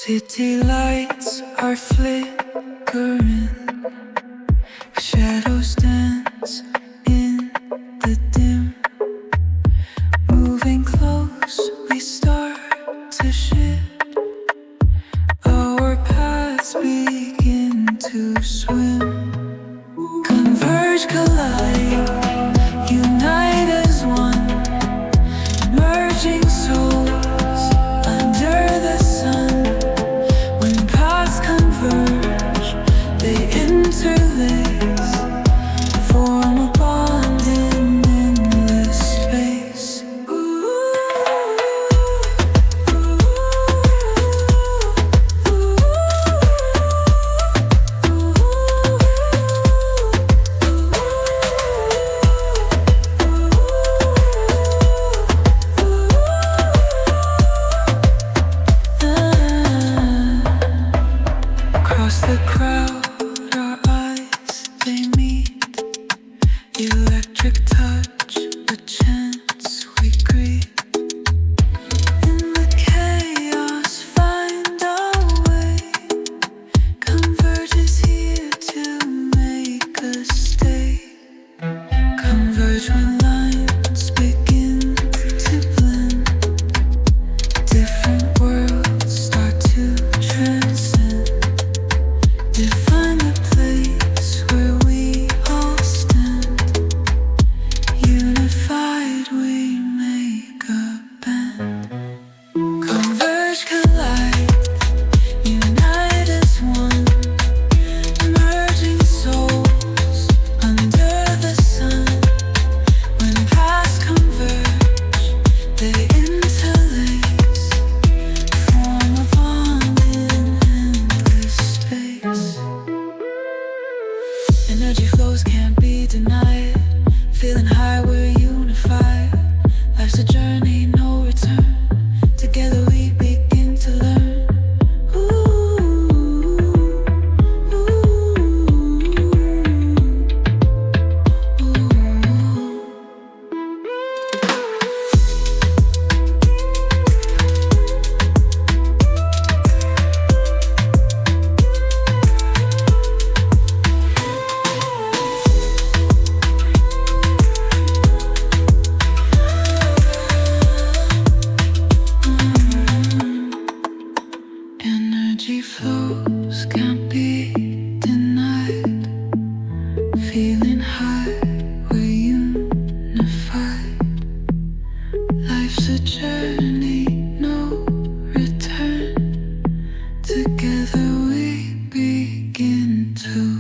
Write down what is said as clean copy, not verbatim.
City lights are flickering, shadows dance in the dim. Moving close, we start to shift. Our paths begin to swim. Converge, collide, unite as one, merging souls under the sun. When paths converge, they interlace, form a bond in endless space. Across the crowd, our eyes, they meet. Electric touch, a chance we greet. In the chaos, find our way. Converge is here to make us stay. Converge when lines begin to blend. Different worlds start to transcend. Define the place where we all stand. Unified we make a bend. Converge, collide, unite as one, merging souls under the sun. When paths converge, they interlace, form a bond in endless space. Energy flows can't be denied. Feeling high, we're unified. Life's a journey, no return. Together we begin to learn. Energy flows can't be denied. Feeling high, we're unified. Life's a journey, no return. Together we begin to